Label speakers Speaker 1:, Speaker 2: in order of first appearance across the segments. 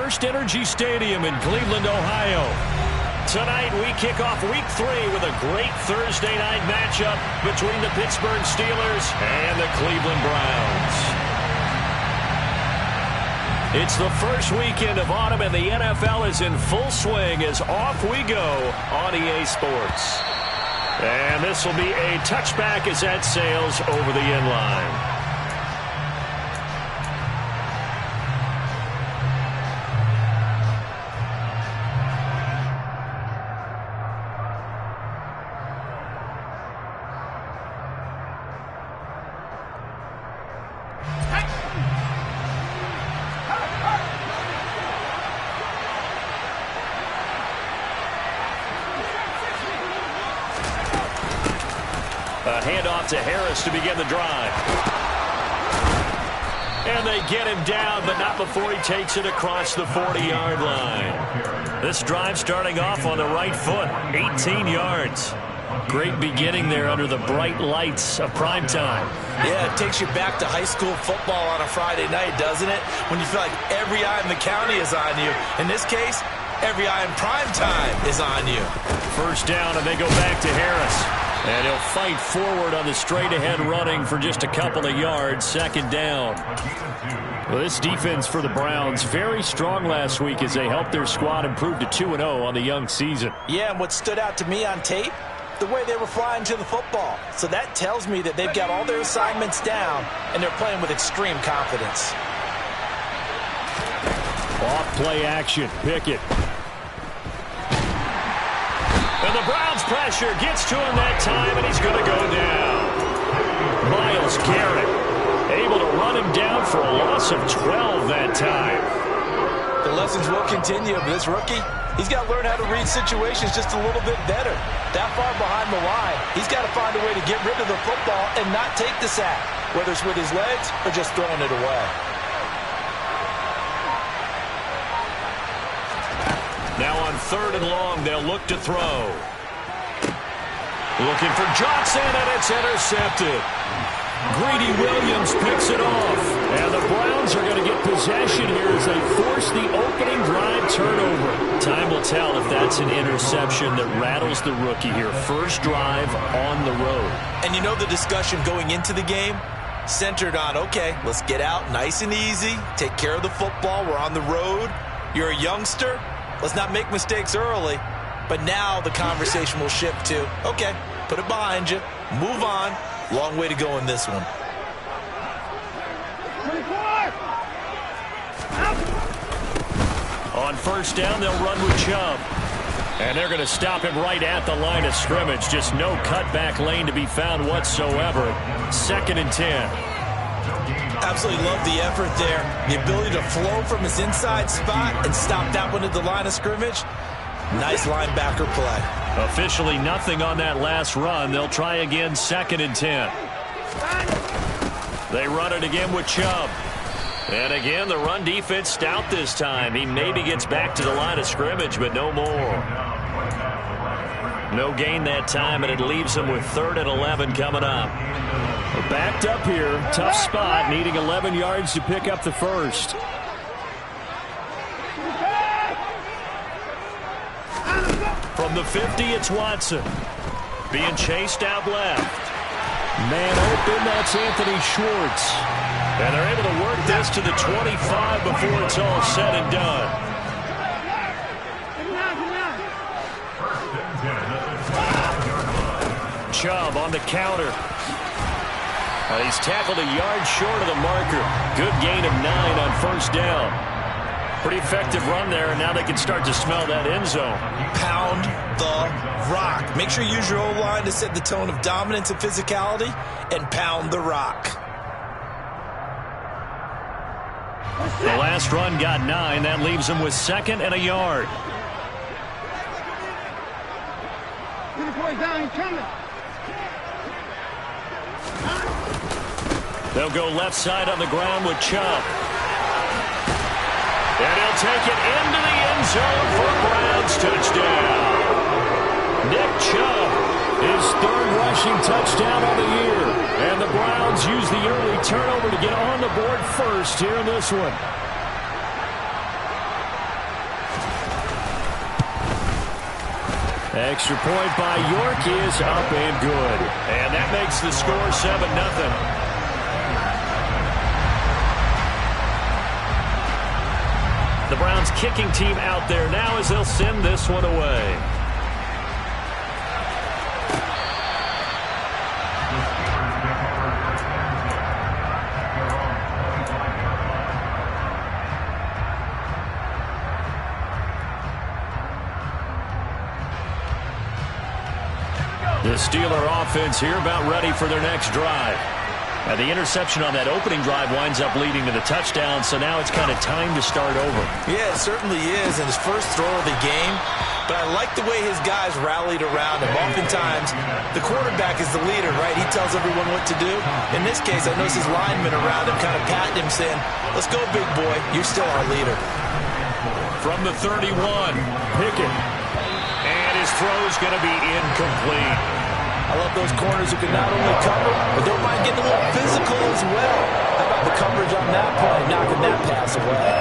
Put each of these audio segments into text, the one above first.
Speaker 1: FirstEnergy Stadium in Cleveland, Ohio. Tonight we kick off Week 3 with a great Thursday night matchup between the Pittsburgh Steelers and the Cleveland Browns. It's the first weekend of autumn and the NFL is in full swing as off we go on EA Sports. And this will be a touchback as that sails over the end line. A handoff to Harris to begin the drive. And they get him down, but not before he takes it across the 40-yard line. This drive starting off on the right foot, 18 yards. Great beginning there under the bright lights of primetime.
Speaker 2: Yeah, it takes you back to high school football on a Friday night, doesn't it? When you feel like every eye in the county is on you. In this case, every eye in primetime is on you.
Speaker 1: First down, and they go back to Harris. And he'll fight forward on the straight-ahead running for just a couple of yards. Second down. Well, this defense for the Browns, very strong last week as they helped their squad improve to 2-0 on the young season.
Speaker 2: Yeah, and what stood out to me on tape, the way they were flying to the football. So that tells me that they've got all their assignments down, and they're playing with extreme confidence.
Speaker 1: Off play action. Pickett. And the Browns pressure gets to him that time, and he's going to go down. Myles Garrett able to run him down for a loss of 12 that time.
Speaker 2: The lessons will continue, but this rookie, he's got to learn how to read situations just a little bit better. That far behind the line, he's got to find a way to get rid of the football and not take the sack, whether it's with his legs or just throwing it away.
Speaker 1: Now on 3rd and long, they'll look to throw. Looking for Johnson, and it's intercepted. Greedy Williams picks it off. And the Browns are going to get possession here as they force the opening drive turnover. Time will tell if that's an interception that rattles the rookie here. First drive on the road.
Speaker 2: And you know the discussion going into the game? Centered on, okay, let's get out nice and easy, take care of the football, we're on the road. You're a youngster. Let's not make mistakes early. But now the conversation will shift to, okay, put it behind you, move on. Long way to go in this one.
Speaker 1: On first down, they'll run with Chubb. And they're going to stop him right at the line of scrimmage. Just no cutback lane to be found whatsoever. 2nd and 10.
Speaker 2: Absolutely love the effort there. The ability to flow from his inside spot and stop that one at the line of scrimmage. Nice linebacker play.
Speaker 1: Officially nothing on that last run. They'll try again 2nd and 10. They run it again with Chubb. And again, the run defense stout this time. He maybe gets back to the line of scrimmage, but no more. No gain that time, and it leaves him with 3rd and 11 coming up. Backed up here. Tough spot, needing 11 yards to pick up the first. From the 50, it's Watson. Being chased out left. Man open, that's Anthony Schwartz. And they're able to work this to the 25 before it's all said and done. Chubb on the counter. He's tackled a yard short of the marker. Good gain of 9 on first down. Pretty effective run there, and now they can start to smell that end zone.
Speaker 2: Pound the rock. Make sure you use your O-line to set the tone of dominance and physicality, and pound the rock.
Speaker 1: The last run got 9. That leaves him with 2nd and a yard. They'll go left side on the ground with Chubb. And he'll take it into the end zone for a Browns touchdown. Nick Chubb, his 3rd rushing touchdown of the year. And the Browns use the early turnover to get on the board first here in this one. Extra point by York is up and good. And that makes the score 7-0. The Browns kicking team out there now as they'll send this one away. The Steeler offense here about ready for their next drive. Now the interception on that opening drive winds up leading to the touchdown, so now it's kind of time to start over.
Speaker 2: Yeah, it certainly is in his first throw of the game, but I like the way his guys rallied around him. Oftentimes, the quarterback is the leader, right? He tells everyone what to do. In this case, I notice his linemen around him kind of patting him, saying, let's go, big boy. You're still our leader.
Speaker 1: From the 31, Pickett. And his throw's going to be incomplete.
Speaker 2: I love those corners who can not only cover, but don't mind getting a little physical as well. How about the coverage on that play, knocking that pass away?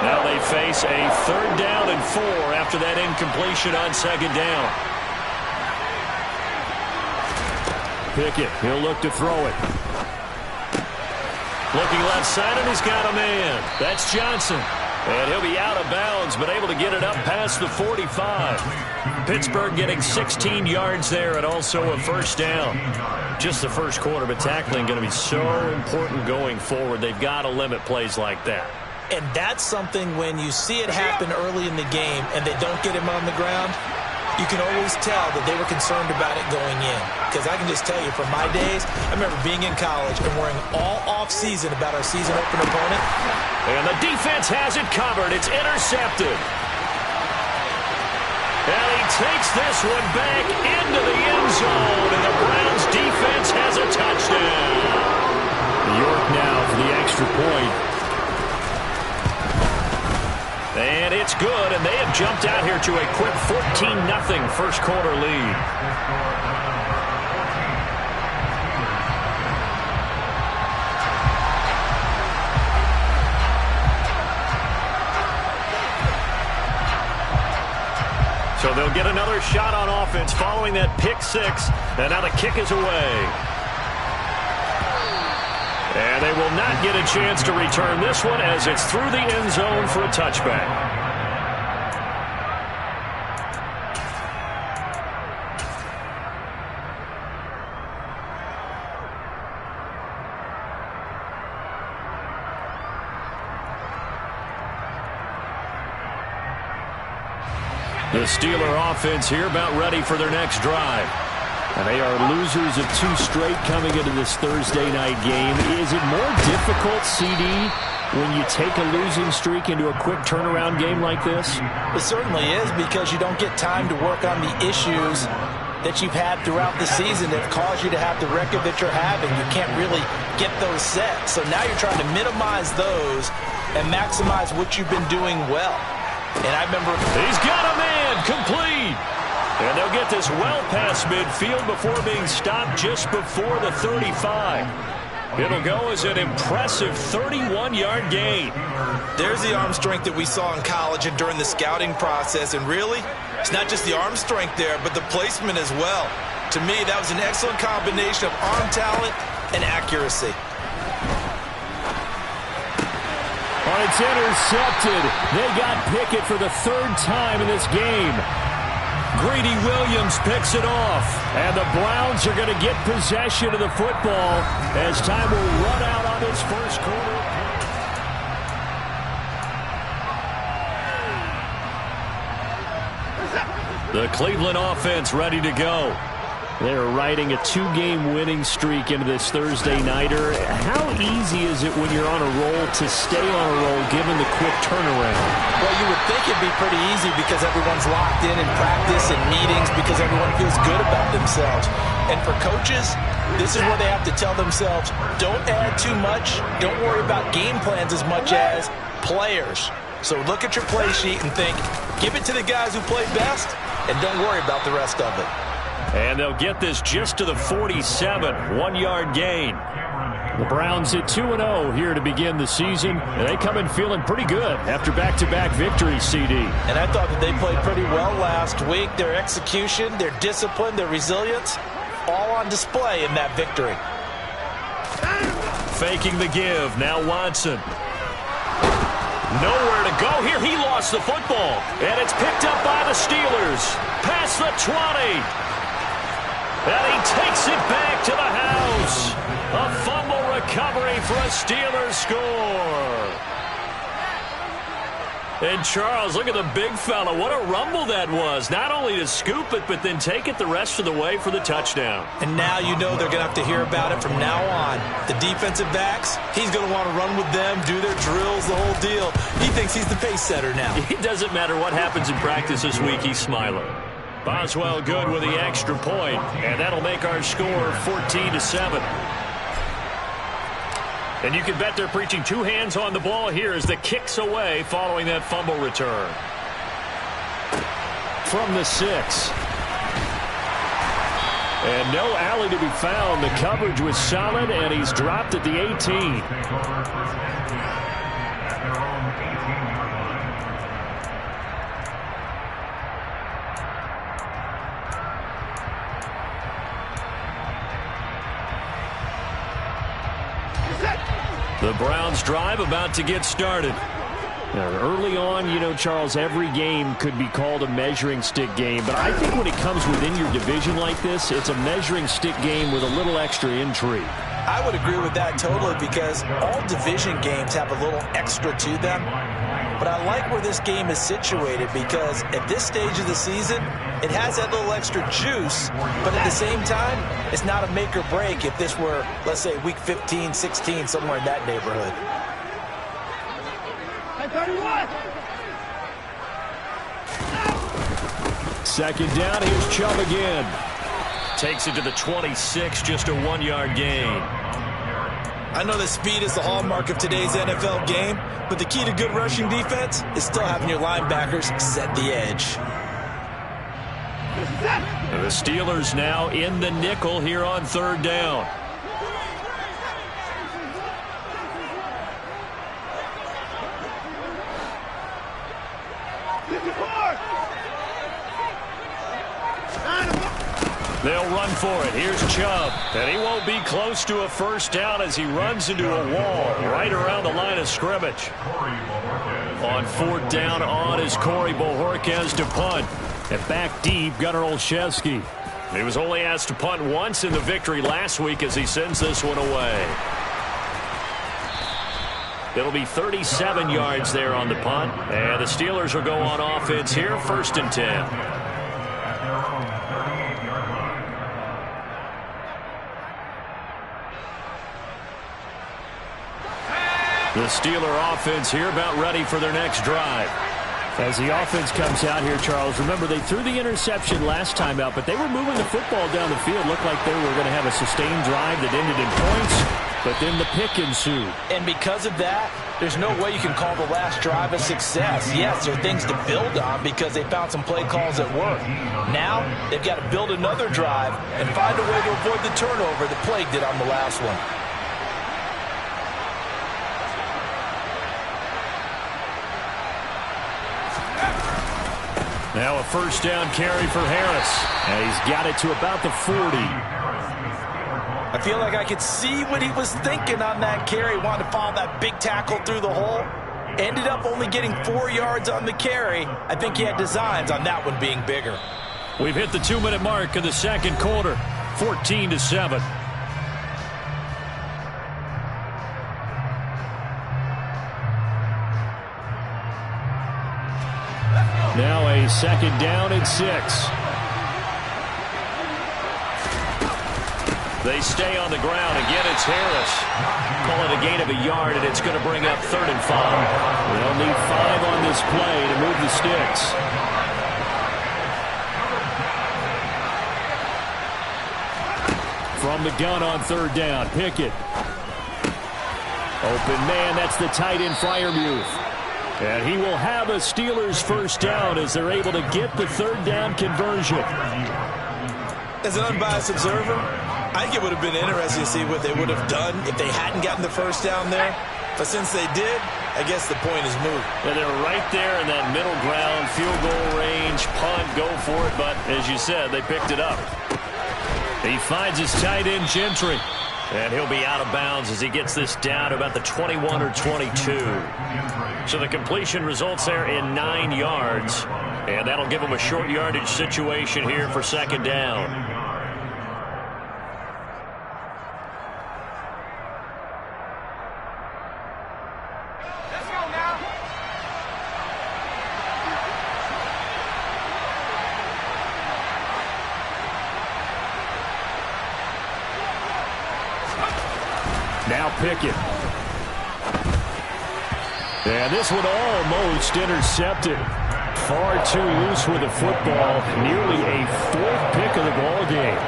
Speaker 1: Now they face a 3rd down and 4 after that incompletion on 2nd down. Pickett, he'll look to throw it. Looking left side, and he's got a man. That's Johnson. And he'll be out of bounds, but able to get it up past the 45. Pittsburgh getting 16 yards there and also a 1st down. Just the first quarter, but tackling going to be so important going forward. They've got to limit plays like that.
Speaker 2: And that's something when you see it happen early in the game and they don't get him on the ground, you can always tell that they were concerned about it going in. Because I can just tell you, from my days, I remember being in college and worrying all off-season about our season open opponent.
Speaker 1: And the defense has it covered. It's intercepted. And he takes this one back into the end zone, and the Browns defense has a touchdown. York now for the extra point. And it's good, and they have jumped out here to a quick 14-0 first quarter lead. So they'll get another shot on offense following that pick 6, and now the kick is away. And they will not get a chance to return this one as it's through the end zone for a touchback. The Steeler offense here about ready for their next drive. And they are losers of 2 straight coming into this Thursday night game. Is it more difficult, CD, when you take a losing streak into a quick turnaround game like this?
Speaker 2: It certainly is, because you don't get time to work on the issues that you've had throughout the season that have caused you to have the record that you're having. You can't really get those set. So now you're trying to minimize those and maximize what you've been doing well. And I remember...
Speaker 1: He's got a man, complete. And they'll get this well past midfield before being stopped just before the 35. It'll go as an impressive 31-yard gain.
Speaker 2: There's the arm strength that we saw in college and during the scouting process. And really, it's not just the arm strength there, but the placement as well. To me, that was an excellent combination of arm talent and accuracy.
Speaker 1: Oh, it's intercepted. They got Pickett for the 3rd time in this game. Greedy Williams picks it off, and the Browns are going to get possession of the football as time will run out on this first quarter. The Cleveland offense ready to go. They're riding a 2-game winning streak into this Thursday nighter. How easy is it when you're on a roll to stay on a roll given the quick turnaround?
Speaker 2: Well, you would think it'd be pretty easy because everyone's locked in practice and meetings because everyone feels good about themselves. And for coaches, this is where they have to tell themselves, don't add too much. Don't worry about game plans as much as players. So look at your play sheet and think, give it to the guys who play best and don't worry about the rest of it.
Speaker 1: And they'll get this just to the 47, 1-yard gain. The Browns at 2-0 here to begin the season. And they come in feeling pretty good after back-to-back victories, CD.
Speaker 2: And I thought that they played pretty well last week. Their execution, their discipline, their resilience, all on display in that victory.
Speaker 1: Faking the give. Now Watson. Nowhere to go here. He lost the football. And it's picked up by the Steelers. Past the 20. And he takes it back to the house. A fumble recovery for a Steelers score. And Charles, look at the big fella. What a rumble that was. Not only to scoop it, but then take it the rest of the way for the touchdown.
Speaker 2: And now you know they're going to have to hear about it from now on. The defensive backs, he's going to want to run with them, do their drills, the whole deal. He thinks he's the pace setter now.
Speaker 1: It doesn't matter what happens in practice this week, he's smiling. Boswell good with the extra point, and that'll make our score 14-7. And you can bet they're preaching two hands on the ball here as the kick's away following that fumble return. From the 6. And no alley to be found. The coverage was solid, and he's dropped at the 18. The Browns drive about to get started. Now, early on, you know, Charles, every game could be called a measuring stick game. But I think when it comes within your division like this, it's a measuring stick game with a little extra intrigue.
Speaker 2: I would agree with that totally because all division games have a little extra to them. But I like where this game is situated because at this stage of the season, it has that little extra juice, but at the same time, it's not a make or break if this were, let's say, week 15, 16, somewhere in that neighborhood.
Speaker 1: Second down, here's Chubb again. Takes it to the 26, just a 1-yard gain.
Speaker 2: I know that speed is the hallmark of today's NFL game, but the key to good rushing defense is still having your linebackers set the edge.
Speaker 1: The Steelers now in the nickel here on third down. They'll run for it. Here's Chubb. And he won't be close to a first down as he runs into a wall right around the line of scrimmage. On fourth down on is Corey Bojorquez to punt. And back deep, Gunnar Olszewski. He was only asked to punt once in the victory last week as he sends this one away. It'll be 37 yards there on the punt. And the Steelers will go on offense here, 1st and 10. The Steeler offense here about ready for their next drive. As the offense comes out here, Charles, remember they threw the interception last time out, but they were moving the football down the field. Looked like they were going to have a sustained drive that ended in points, but then the pick ensued.
Speaker 2: And because of that, there's no way you can call the last drive a success. Yes, there are things to build on because they found some play calls that work. Now, they've got to build another drive and find a way to avoid the turnover that plagued it on the last one.
Speaker 1: Now a first down carry for Harris. And he's got it to about the 40.
Speaker 2: I feel like I could see what he was thinking on that carry. Wanted to follow that big tackle through the hole. Ended up only getting 4 yards on the carry. I think he had designs on that one being bigger.
Speaker 1: We've hit the 2-minute mark in the second quarter. 14-7. Now a second down and 6. They stay on the ground. Again, it's Harris. Call it a gain of a yard, and it's going to bring up 3rd and 5. They'll need 5 on this play to move the sticks. From the gun on third down, Pickett. Open man, that's the tight end Freiermuth. And he will have a Steelers first down as they're able to get the third down conversion.
Speaker 2: As an unbiased observer, I think it would have been interesting to see what they would have done if they hadn't gotten the first down there. But since they did, I guess the point is moot.
Speaker 1: Yeah, they're right there in that middle ground, field goal range, punt, go for it. But as you said, they picked it up. He finds his tight end, Gentry. And he'll be out of bounds as he gets this down to about the 21 or 22. So the completion results there in 9 yards. And that'll give him a short yardage situation here for second down. Now Pickett. And this one almost intercepted. Far too loose with the football. Nearly a 4th pick of the ball game.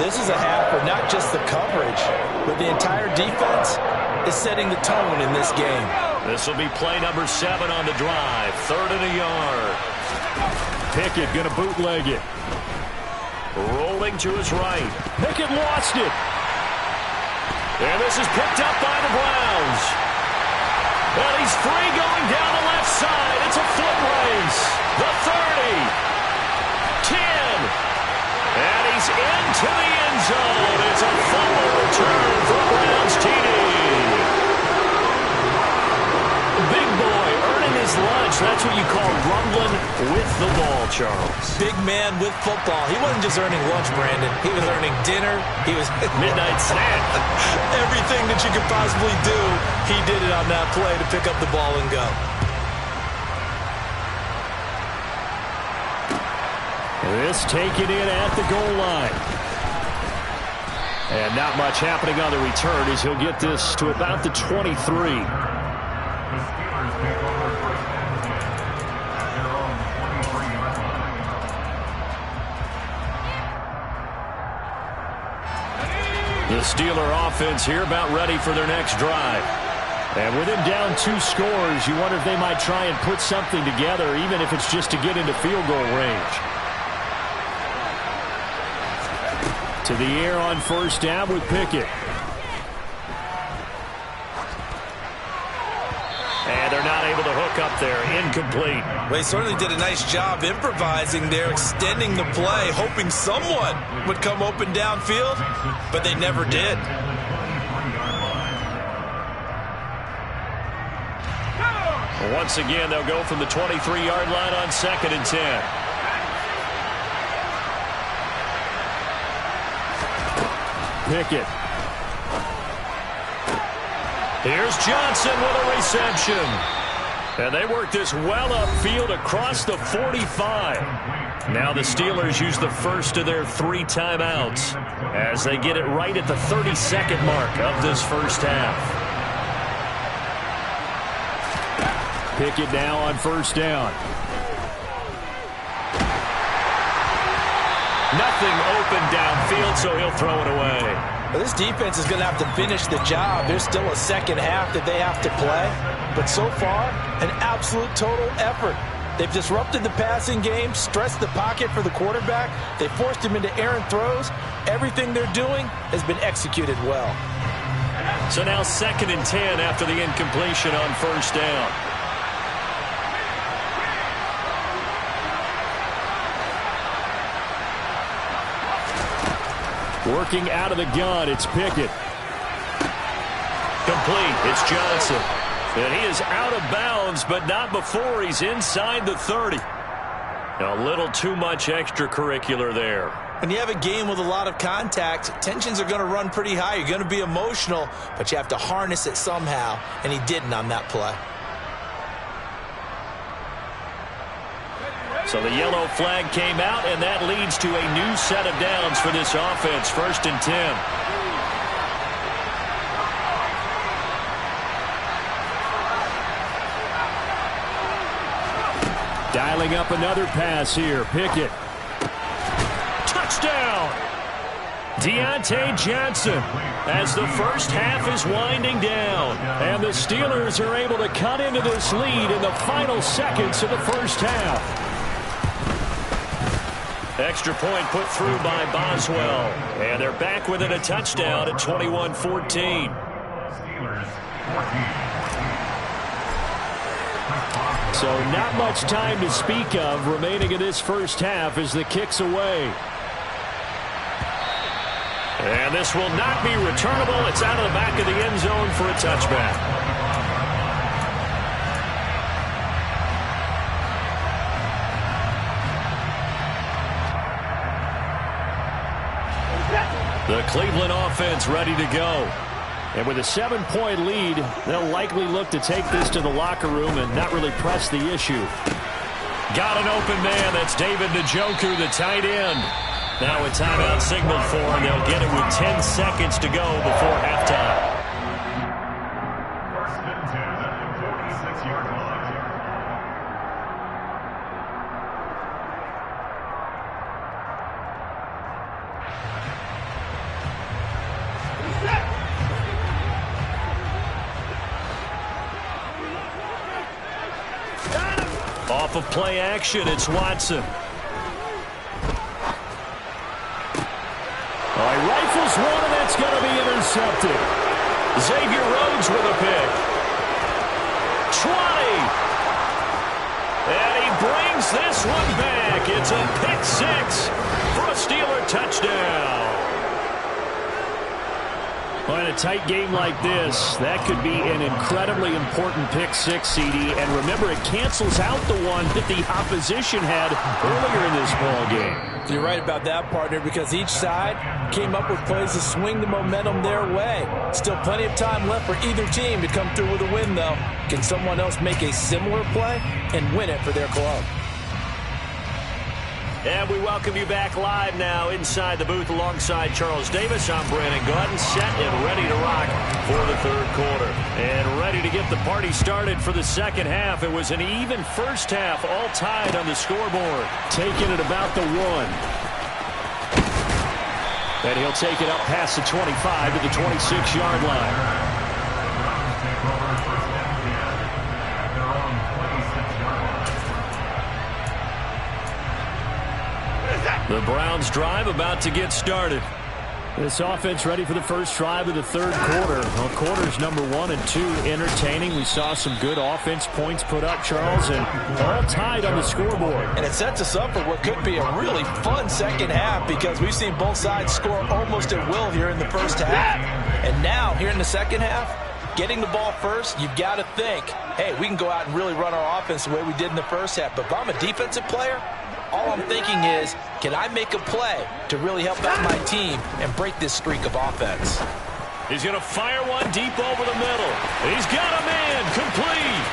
Speaker 2: This is a half for not just the coverage, but the entire defense is setting the tone in this game.
Speaker 1: This will be play number 7 on the drive. 3rd and a yard. Pickett going to bootleg it. Rolling to his right. Pickett lost it. And this is picked up by the Browns. And he's free going down the left side. It's a foot race. The 30. 10. And he's into the end zone. It's a fumble return for Browns TD. Big boy earning his lunch. That's what you call rumbling with the ball, Charles.
Speaker 2: Big man with football. He wasn't just earning lunch, Brandon. He was earning dinner. He was
Speaker 1: midnight snack.
Speaker 2: Everything that you could possibly do, he did it on that play to pick up the ball and go.
Speaker 1: This taken in at the goal line. And not much happening on the return as he'll get this to about the 23. The Steeler offense here about ready for their next drive. And with them down 2 scores, you wonder if they might try and put something together, even if it's just to get into field goal range. To the air on first down with Pickett. And they're not able to hook up there. Incomplete.
Speaker 2: Well, he certainly did a nice job improvising there, extending the play, hoping someone would come open downfield, but they never did.
Speaker 1: Once again, they'll go from the 23-yard line on 2nd and 10. Pickett. Here's Johnson with a reception. And they work this well upfield across the 45. Now the Steelers use the first of their 3 timeouts as they get it right at the 32nd mark of this first half. Pickett now on first down. Nothing open downfield, so he'll throw it away.
Speaker 2: Well, this defense is going to have to finish the job. There's still a second half that they have to play. But so far, an absolute total effort. They've disrupted the passing game, stressed the pocket for the quarterback. They forced him into errant throws. Everything they're doing has been executed well.
Speaker 1: So now 2nd and 10 after the incompletion on first down. Working out of the gun, it's Pickett. Complete, it's Johnson. And he is out of bounds, but not before he's inside the 30. A little too much extracurricular there.
Speaker 2: When you have a game with a lot of contact, tensions are going to run pretty high. You're going to be emotional, but you have to harness it somehow, and he didn't on that play.
Speaker 1: So the yellow flag came out, and that leads to a new set of downs for this offense. 1st and 10. Dialing up another pass here. Pickett. Touchdown! Deontay Johnson as the first half is winding down. And the Steelers are able to cut into this lead in the final seconds of the first half. Extra point put through by Boswell. And they're back within a touchdown at 21-14. So not much time to speak of remaining in this first half as the kick's away. And this will not be returnable. It's out of the back of the end zone for a touchback. The Cleveland offense ready to go. And with a 7-point lead, they'll likely look to take this to the locker room and not really press the issue. Got an open man. That's David Njoku, the tight end. Now a timeout signaled for, and they'll get it with 10 seconds to go before halftime.
Speaker 3: First and 10 at the 46-yard line.
Speaker 1: Off of play action, it's Watson. He rifles one, and that's going to be intercepted. Xavier Rhodes with a pick. 20. And he brings this one back. It's a pick six for a Steeler touchdown. Well, in a tight game like this, that could be an incredibly important pick six, CD. And remember, it cancels out the one that the opposition had earlier in this ball game.
Speaker 2: You're right about that, partner, because each side came up with plays to swing the momentum their way. Still plenty of time left for either team to come through with a win, though. Can someone else make a similar play and win it for their club?
Speaker 1: And we welcome you back live now inside the booth alongside Charles Davis. I'm Brandon Gaudin, set and ready to rock for the third quarter. And ready to get the party started for the second half. It was an even first half, all tied on the scoreboard. Taking it about the 1. And he'll take it up past the 25 to the 26-yard line. The Browns drive about to get started. This offense ready for the first drive of the third quarter. Well, quarters number 1 and 2 entertaining. We saw some good offense points put up, Charles, and all tied on the scoreboard.
Speaker 2: And it sets us up for what could be a really fun second half because we've seen both sides score almost at will here in the first half. And now, here in the second half, getting the ball first, you've got to think, hey, we can go out and really run our offense the way we did in the first half. But if I'm a defensive player, all I'm thinking is, can I make a play to really help out my team and break this streak of offense?
Speaker 1: He's going to fire one deep over the middle. He's got a man complete.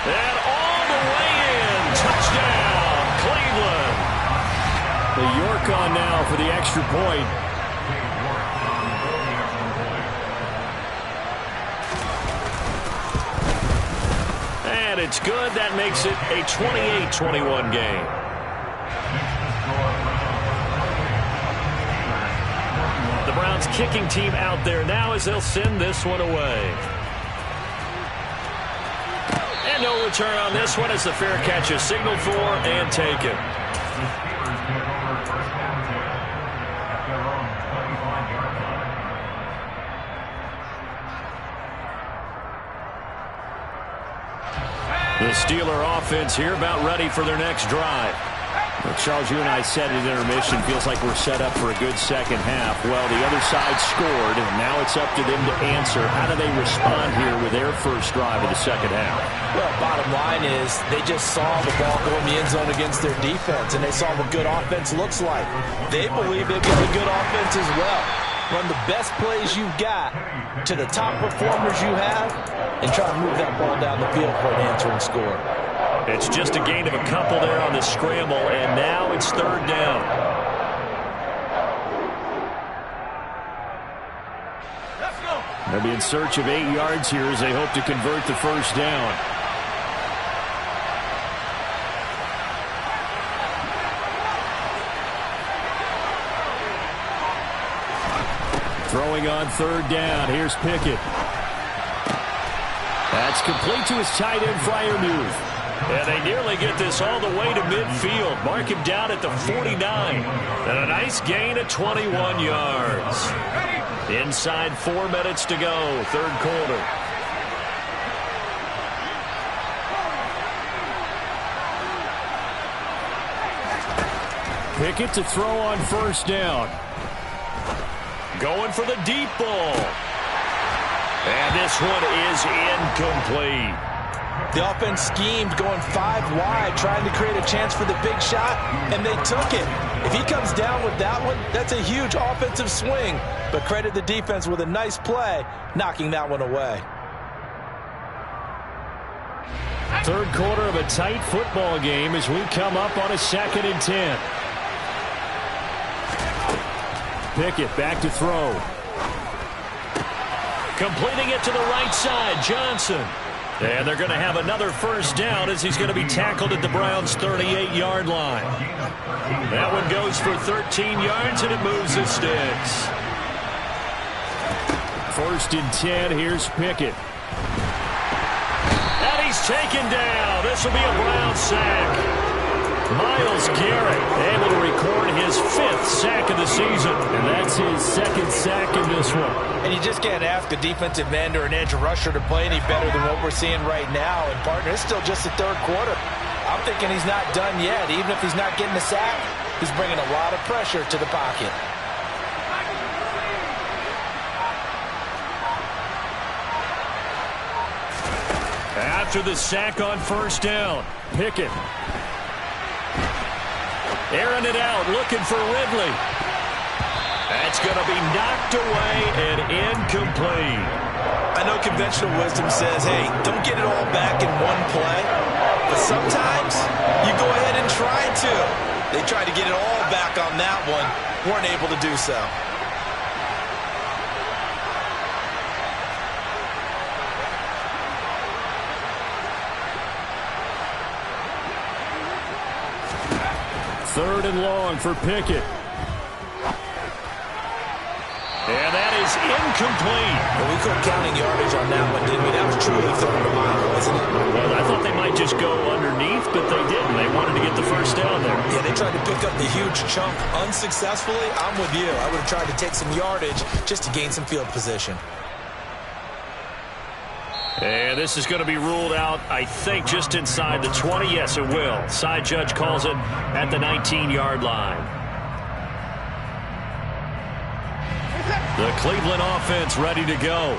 Speaker 1: And all the way in. Touchdown, Cleveland. The York on now for the extra point. And it's good. That makes it a 28-21 game. The Browns kicking team out there now as they'll send this one away. And no return on this one as the fair catch is signaled for and taken. The Steeler offense here about ready for their next drive. Well, Charles, you and I said at intermission, feels like we're set up for a good second half. Well, the other side scored, and now it's up to them to answer. How do they respond here with their first drive of the second half?
Speaker 2: Well, bottom line is they just saw the ball go in the end zone against their defense, and they saw what good offense looks like. They believe they've got a good offense as well. Run the best plays you've got to the top performers you have and try to move that ball down the field for an answering score.
Speaker 1: It's just a gain of a couple there on the scramble, and now it's third down.
Speaker 3: Let's go.
Speaker 1: They'll be in search of 8 yards here as they hope to convert the first down. Throwing on third down. Here's Pickett. That's complete to his tight end, Freiermuth. And they nearly get this all the way to midfield. Mark him down at the 49. And a nice gain of 21 yards. Inside 4 minutes to go, third quarter. Pickett to throw on first down. Going for the deep ball. And this one is incomplete.
Speaker 2: The offense schemed going 5 wide, trying to create a chance for the big shot, and they took it. If he comes down with that one, that's a huge offensive swing. But credit the defense with a nice play, knocking that one away.
Speaker 1: Third quarter of a tight football game as we come up on a 2nd and 10. Pickett back to throw. Completing it to the right side, Johnson. And they're going to have another first down as he's going to be tackled at the Browns' 38-yard line. That one goes for 13 yards, and it moves the sticks. 1st and 10, here's Pickett. And he's taken down. This will be a Brown sack. Myles Garrett able to record his 5th sack of the season. And that's his 2nd sack in this one.
Speaker 2: And you just can't ask a defensive end or an edge rusher to play any better than what we're seeing right now. And, partner, it's still just the third quarter. I'm thinking he's not done yet. Even if he's not getting a sack, he's bringing a lot of pressure to the pocket.
Speaker 1: After the sack on first down, Pickett. Airing it out, looking for Ridley. That's going to be knocked away and incomplete.
Speaker 2: I know conventional wisdom says, hey, don't get it all back in one play. But sometimes you go ahead and try to. They tried to get it all back on that one. Weren't able to do so.
Speaker 1: Third and long for Pickett. And that is incomplete.
Speaker 2: Well, we couldn't counting yardage on that one, didn't we? That was truly throwing the mile, wasn't it?
Speaker 1: Well, I thought they might just go underneath, but they didn't. They wanted to get the first down there.
Speaker 2: Yeah, they tried to pick up the huge chunk unsuccessfully. I'm with you. I would have tried to take some yardage just to gain some field position.
Speaker 1: And this is going to be ruled out, I think, just inside the 20. Yes, it will. Side judge calls it at the 19-yard line. The Cleveland offense ready to go.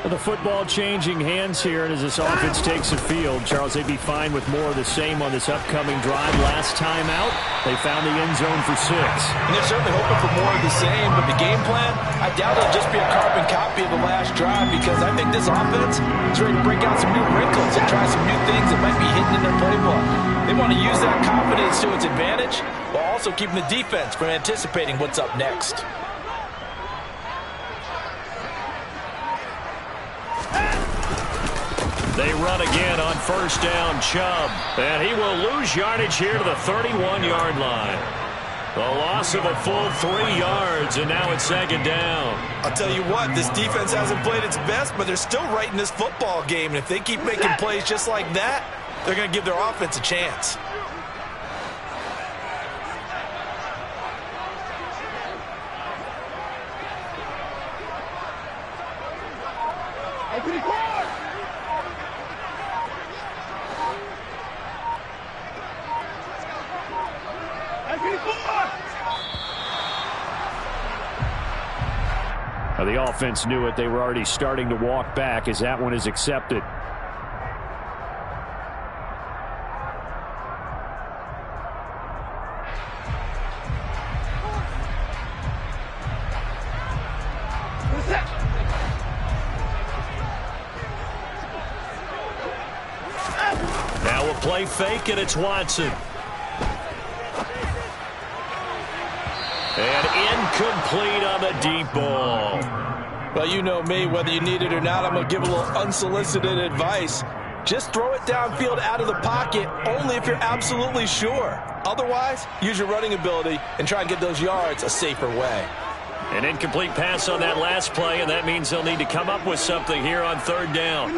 Speaker 1: The football changing hands here, and as this offense takes the field, Charles, they'd be fine with more of the same on this upcoming drive. Last time out, they found the end zone for 6.
Speaker 2: And they're certainly hoping for more of the same, but the game plan, I doubt it'll just be a carbon copy of the last drive, because I think this offense is ready to break out some new wrinkles and try some new things that might be hidden in their playbook. They want to use that confidence to its advantage, while also keeping the defense from anticipating what's up next.
Speaker 1: They run again on first down, Chubb. And he will lose yardage here to the 31-yard line. The loss of a full 3 yards, and now it's 2nd down.
Speaker 2: I'll tell you what, this defense hasn't played its best, but they're still right in this football game. And if they keep making plays just like that, they're going to give their offense a chance.
Speaker 1: Now, the offense knew it. They were already starting to walk back as that one is accepted. Now a play fake, and it's Watson. And incomplete on the deep ball.
Speaker 2: Well, you know me, whether you need it or not, I'm going to give a little unsolicited advice. Just throw it downfield out of the pocket, only if you're absolutely sure. Otherwise, use your running ability and try and get those yards a safer way.
Speaker 1: An incomplete pass on that last play, and that means they'll need to come up with something here on 3rd down.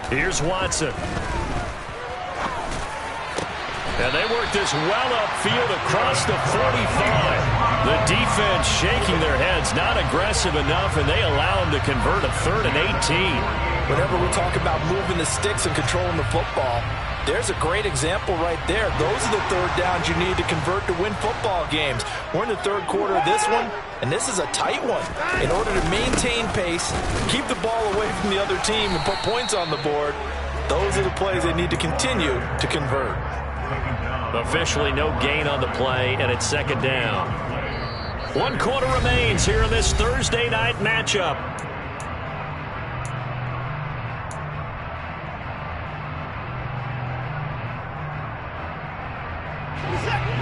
Speaker 1: Here's Watson. And they work this well upfield across the 45. The defense shaking their heads, not aggressive enough, and they allow them to convert a 3rd and 18.
Speaker 2: Whenever we talk about moving the sticks and controlling the football, there's a great example right there. Those are the 3rd downs you need to convert to win football games. We're in the 3rd quarter of this one, and this is a tight one. In order to maintain pace, keep the ball away from the other team, and put points on the board, those are the plays they need to continue to convert.
Speaker 1: Officially no gain on the play, and it's 2nd down. 1 quarter remains here in this Thursday night matchup.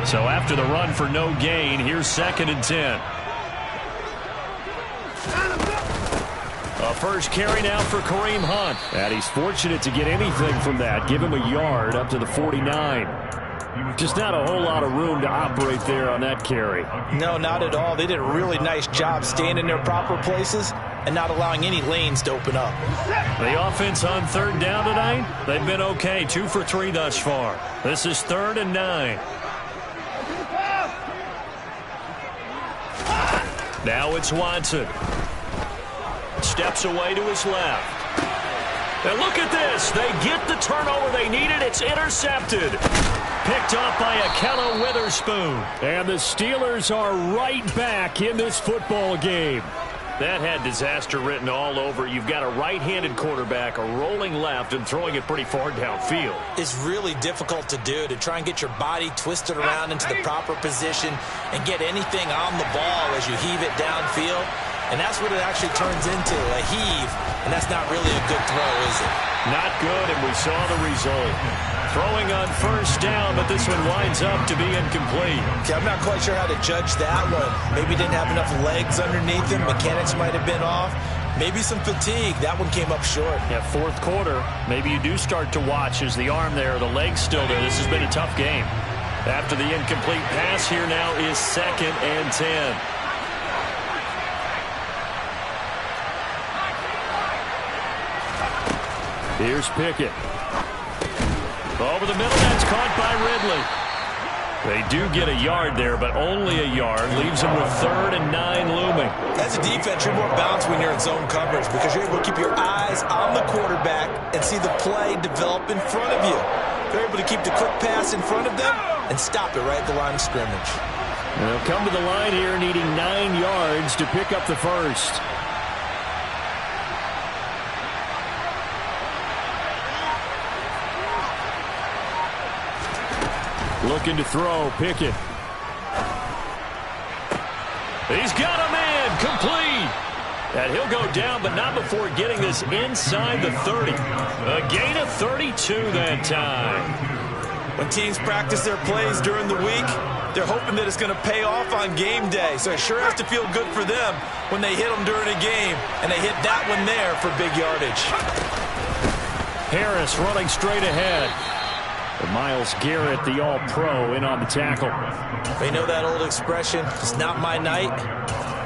Speaker 1: So after the run for no gain, here's 2nd and 10. A first carry now for Kareem Hunt. And he's fortunate to get anything from that. Give him a yard up to the 49. Just not a whole lot of room to operate there on that carry.
Speaker 2: No, not at all. They did a really nice job staying in their proper places and not allowing any lanes to open up.
Speaker 1: The offense on 3rd down tonight, they've been okay. 2 for 3 thus far. This is 3rd and 9. Now it's Watson. Steps away to his left. And look at this. They get the turnover they needed. It's intercepted. Picked off by Ahkello Witherspoon. And the Steelers are right back in this football game. That had disaster written all over. You've got a right-handed quarterback, a rolling left, and throwing it pretty far downfield.
Speaker 2: It's really difficult to do, to try and get your body twisted around into the proper position and get anything on the ball as you heave it downfield. And that's what it actually turns into, a heave. And that's not really a good throw, is it?
Speaker 1: Not good, and we saw the result. Throwing on 1st down, but this one winds up to be incomplete.
Speaker 2: Okay, I'm not quite sure how to judge that one. Maybe didn't have enough legs underneath him. Mechanics might have been off. Maybe some fatigue. That one came up short.
Speaker 1: Yeah, 4th quarter. Maybe you do start to watch as the arm there, the leg's still there. This has been a tough game. After the incomplete pass, here now is 2nd and 10. Here's Pickett. Over the middle, that's caught by Ridley. They do get a yard there, but only a yard. Leaves them with 3rd and 9 looming.
Speaker 2: As a defense, you're more balanced when you're in zone coverage because you're able to keep your eyes on the quarterback and see the play develop in front of you. They're able to keep the quick pass in front of them and stop it right at the line of scrimmage.
Speaker 1: And they'll come to the line here needing 9 yards to pick up the first. Looking to throw, Pickett. He's got a man, complete. And he'll go down, but not before getting this inside the 30. A gain of 32 that time.
Speaker 2: When teams practice their plays during the week, they're hoping that it's going to pay off on game day. So it sure has to feel good for them when they hit them during a game, and they hit that one there for big yardage.
Speaker 1: Harris running straight ahead. Myles Garrett, the All-Pro, in on the tackle.
Speaker 2: You know that old expression, it's not my night?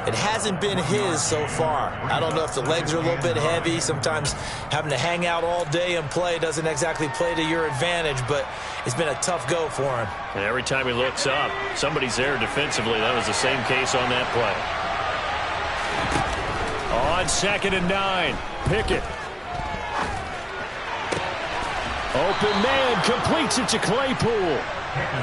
Speaker 2: It hasn't been his so far. I don't know if the legs are a little bit heavy. Sometimes having to hang out all day and play doesn't exactly play to your advantage, but it's been a tough go for him.
Speaker 1: And every time he looks up, somebody's there defensively. That was the same case on that play. On 2nd and 9, Pickett. Open man, completes it to Claypool.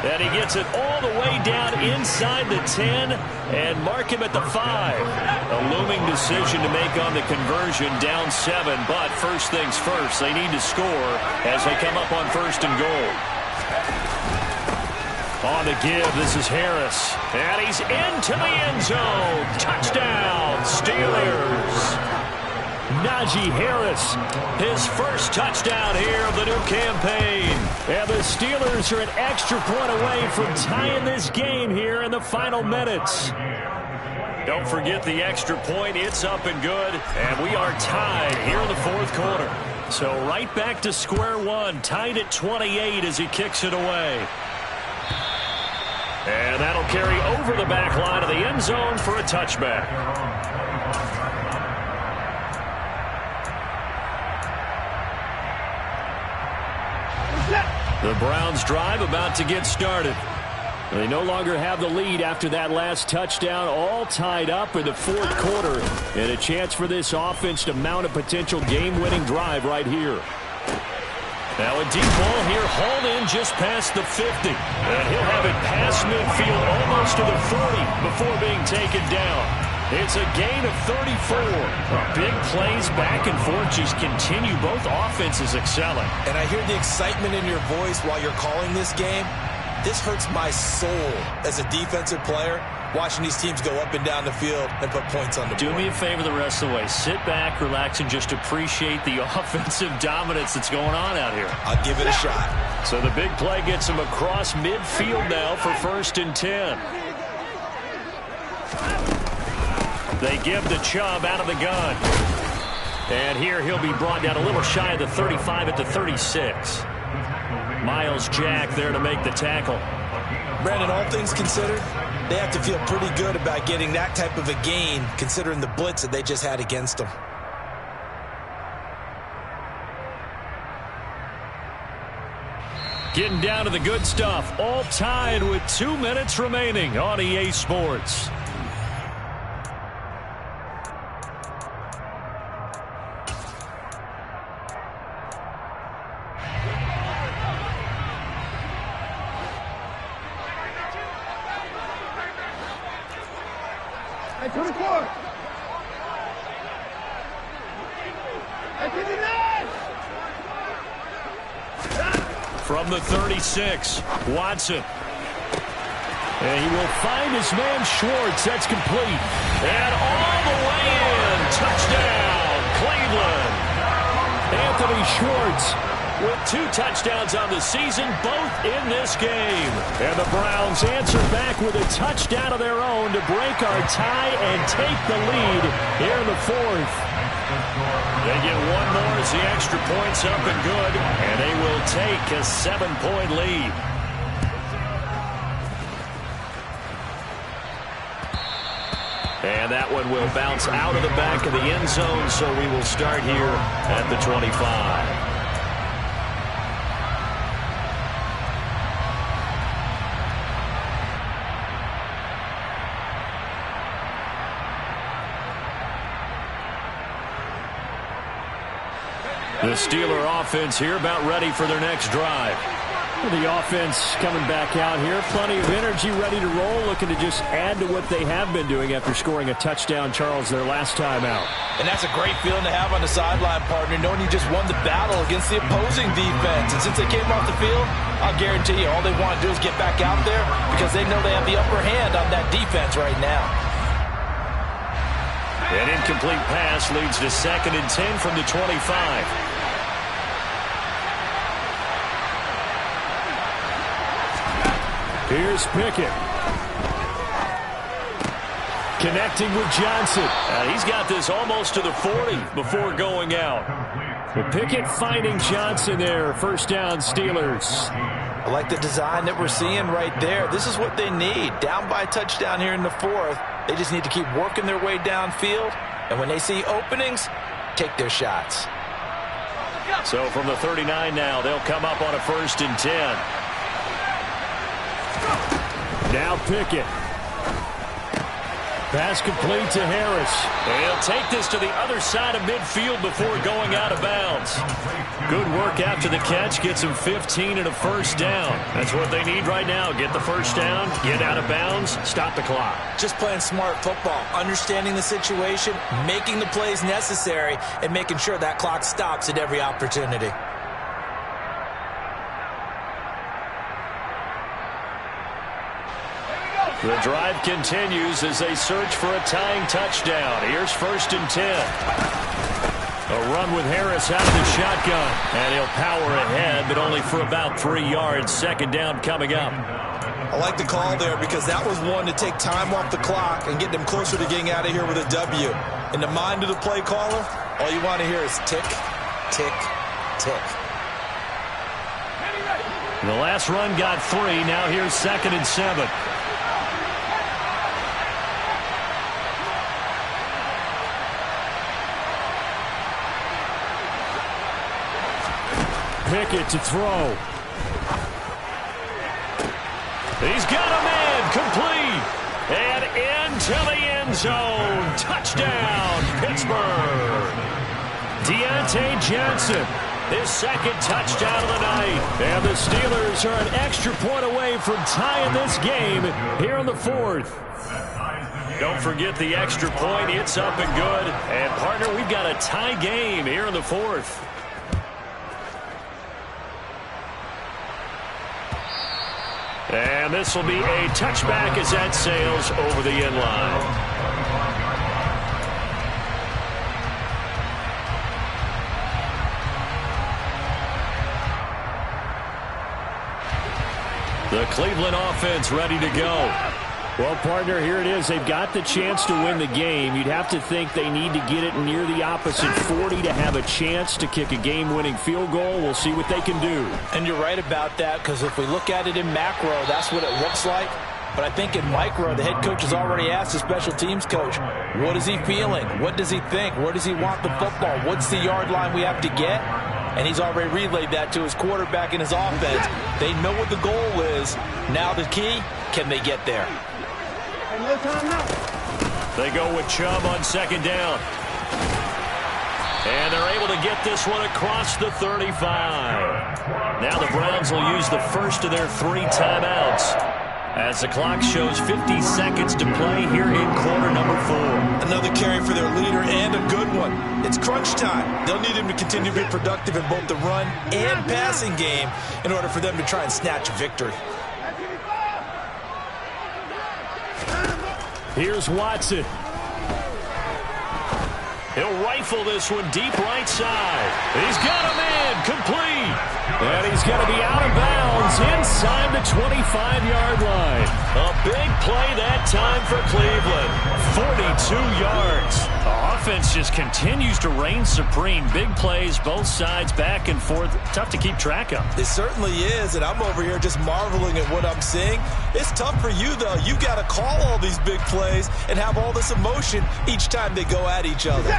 Speaker 1: And he gets it all the way down inside the 10 and mark him at the 5. A looming decision to make on the conversion, down 7. But first things first, they need to score as they come up on 1st and goal. On the give, this is Harris. And he's into the end zone. Touchdown, Steelers. Najee Harris, his first touchdown here of the new campaign. And the Steelers are an extra point away from tying this game here in the final minutes. Don't forget the extra point. It's up and good. And we are tied here in the 4th quarter. So right back to square one, tied at 28 as he kicks it away. And that'll carry over the back line of the end zone for a touchback. The Browns drive about to get started. They no longer have the lead after that last touchdown, all tied up in the fourth quarter, and a chance for this offense to mount a potential game-winning drive right here. Now a deep ball here, hauled in just past the 50, and he'll have it past midfield almost to the 40 before being taken down. It's a gain of 34. Big plays back and forth just continue. Both offenses excelling.
Speaker 2: And I hear the excitement in your voice while you're calling this game. This hurts my soul as a defensive player, watching these teams go up and down the field and put points on the board.
Speaker 1: Do me a favor the rest of the way. Sit back, relax, and just appreciate the offensive dominance that's going on out here.
Speaker 2: I'll give it a shot.
Speaker 1: So the big play gets him across midfield now for 1st and 10. They give the Chubb out of the gun. And here he'll be brought down a little shy of the 35 at the 36. Myles Jack there to make the tackle.
Speaker 2: Brandon, all things considered, they have to feel pretty good about getting that type of a gain, considering the blitz that they just had against them.
Speaker 1: Getting down to the good stuff. All tied with 2 minutes remaining on EA Sports. From the 36, Watson. And he will find his man Schwartz. That's complete. And all the way in. Touchdown, Cleveland. Anthony Schwartz with 2 touchdowns on the season, both in this game. And the Browns answer back with a touchdown of their own to break our tie and take the lead here in the 4th. They get one more as the extra point's up and good, and they will take a 7-point lead. And that one will bounce out of the back of the end zone, so we will start here at the 25. The Steeler offense here about ready for their next drive. The offense coming back out here. Plenty of energy, ready to roll, looking to just add to what they have been doing after scoring a touchdown, Charles, their last time out.
Speaker 2: And that's a great feeling to have on the sideline, partner, knowing you just won the battle against the opposing defense. And since they came off the field, I'll guarantee you all they want to do is get back out there because they know they have the upper hand on that defense right now.
Speaker 1: An incomplete pass leads to 2nd and 10 from the 25. Here's Pickett. Connecting with Johnson. He's got this almost to the 40 before going out. But Pickett finding Johnson there. 1st down, Steelers.
Speaker 2: I like the design that we're seeing right there. This is what they need. Down by a touchdown here in the 4th. They just need to keep working their way downfield. And when they see openings, take their shots.
Speaker 1: So from the 39 now, they'll come up on a 1st and 10. Now Pickett. Pass complete to Harris. And he'll take this to the other side of midfield before going out of bounds. Good work after the catch. Gets him 15 and a 1st down. That's what they need right now. Get the 1st down, get out of bounds, stop the clock.
Speaker 2: Just playing smart football, understanding the situation, making the plays necessary, and making sure that clock stops at every opportunity.
Speaker 1: The drive continues as they search for a tying touchdown. Here's 1st and 10. A run with Harris out of the shotgun. And he'll power ahead, but only for about 3 yards. 2nd down coming up.
Speaker 2: I like the call there because that was one to take time off the clock and get them closer to getting out of here with a W. In the mind of the play caller, all you want to hear is tick, tick, tick.
Speaker 1: The last run got 3. Now here's 2nd and 7. Pickett to throw. He's got a man, complete, and into the end zone. Touchdown, Pittsburgh. Deontay Johnson, his second touchdown of the night. And the Steelers are an extra point away from tying this game here in the fourth. Don't forget the extra point. It's up and good. And, partner, we've got a tie game here in the fourth. And this will be a touchback as that sails over the end line. The Cleveland offense ready to go. Well, partner, here it is. They've got the chance to win the game. You'd have to think they need to get it near the opposite 40 to have a chance to kick a game-winning field goal. We'll see what they can do.
Speaker 2: And you're right about that, because if we look at it in macro, that's what it looks like. But I think in micro, the head coach has already asked the special teams coach, what is he feeling? What does he think? Where does he want the football? What's the yard line we have to get? And he's already relayed that to his quarterback and his offense. They know what the goal is. Now the key, can they get there?
Speaker 1: They go with Chubb on second down. And they're able to get this one across the 35. Now the Browns will use the first of their 3 timeouts as the clock shows 50 seconds to play here in quarter number 4.
Speaker 2: Another carry for their leader, and a good one. It's crunch time. They'll need him to continue to be productive in both the run and passing game in order for them to try and snatch a victory.
Speaker 1: Here's Watson. He'll rifle this one deep right side. He's got a man, complete. And he's going to be out of bounds inside the 25-yard line. A big play that time for Cleveland. 42 yards. The offense just continues to reign supreme. Big plays, both sides, back and forth. Tough to keep track of.
Speaker 2: It certainly is, and I'm over here just marveling at what I'm seeing. It's tough for you, though. You got to call all these big plays and have all this emotion each time they go at each other.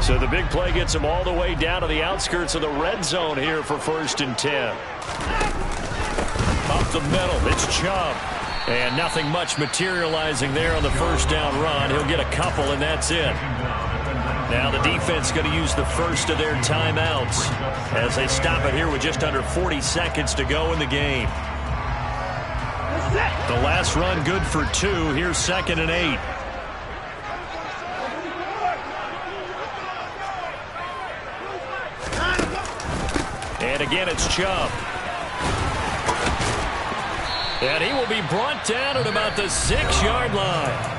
Speaker 1: So the big play gets them all the way down to the outskirts of the red zone here for 1st and 10. Up the middle, it's Chubb. And nothing much materializing there on the first down run. He'll get a couple, and that's it. Now the defense going to use the first of their timeouts as they stop it here with just under 40 seconds to go in the game. The last run good for 2. Here's 2nd and 8. And again, it's Chubb. And he will be brought down at about the 6-yard line.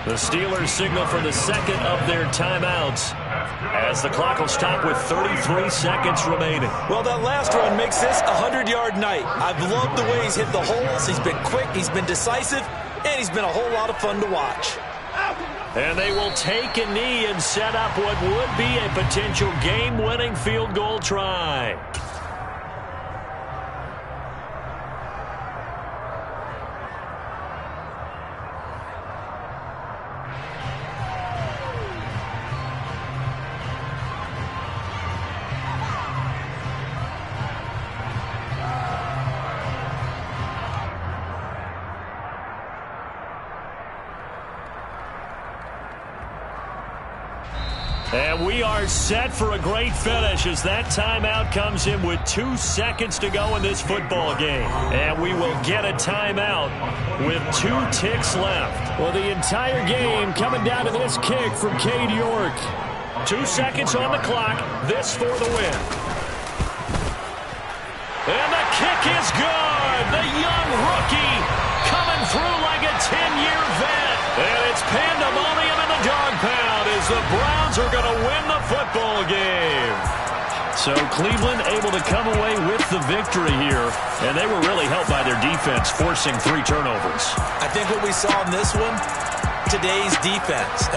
Speaker 1: The Steelers signal for the second of their timeouts as the clock will stop with 33 seconds remaining.
Speaker 2: Well, that last run makes this a 100-yard night. I've loved the way he's hit the holes. He's been quick, he's been decisive, and he's been a whole lot of fun to watch.
Speaker 1: And they will take a knee and set up what would be a potential game-winning field goal try. And we are set for a great finish as that timeout comes in with 2 seconds to go in this football game. And we will get a timeout with 2 ticks left. Well, the entire game coming down to this kick from Cade York. 2 seconds on the clock. This for the win. And the kick is good. The young rookie coming through like a 10-year vet. And it's pandemonium in the dog pound as the Browns are going to win the football game. So Cleveland able to come away with the victory here. And they were really helped by their defense, forcing 3 turnovers.
Speaker 2: I think what we saw in this one, today's defense.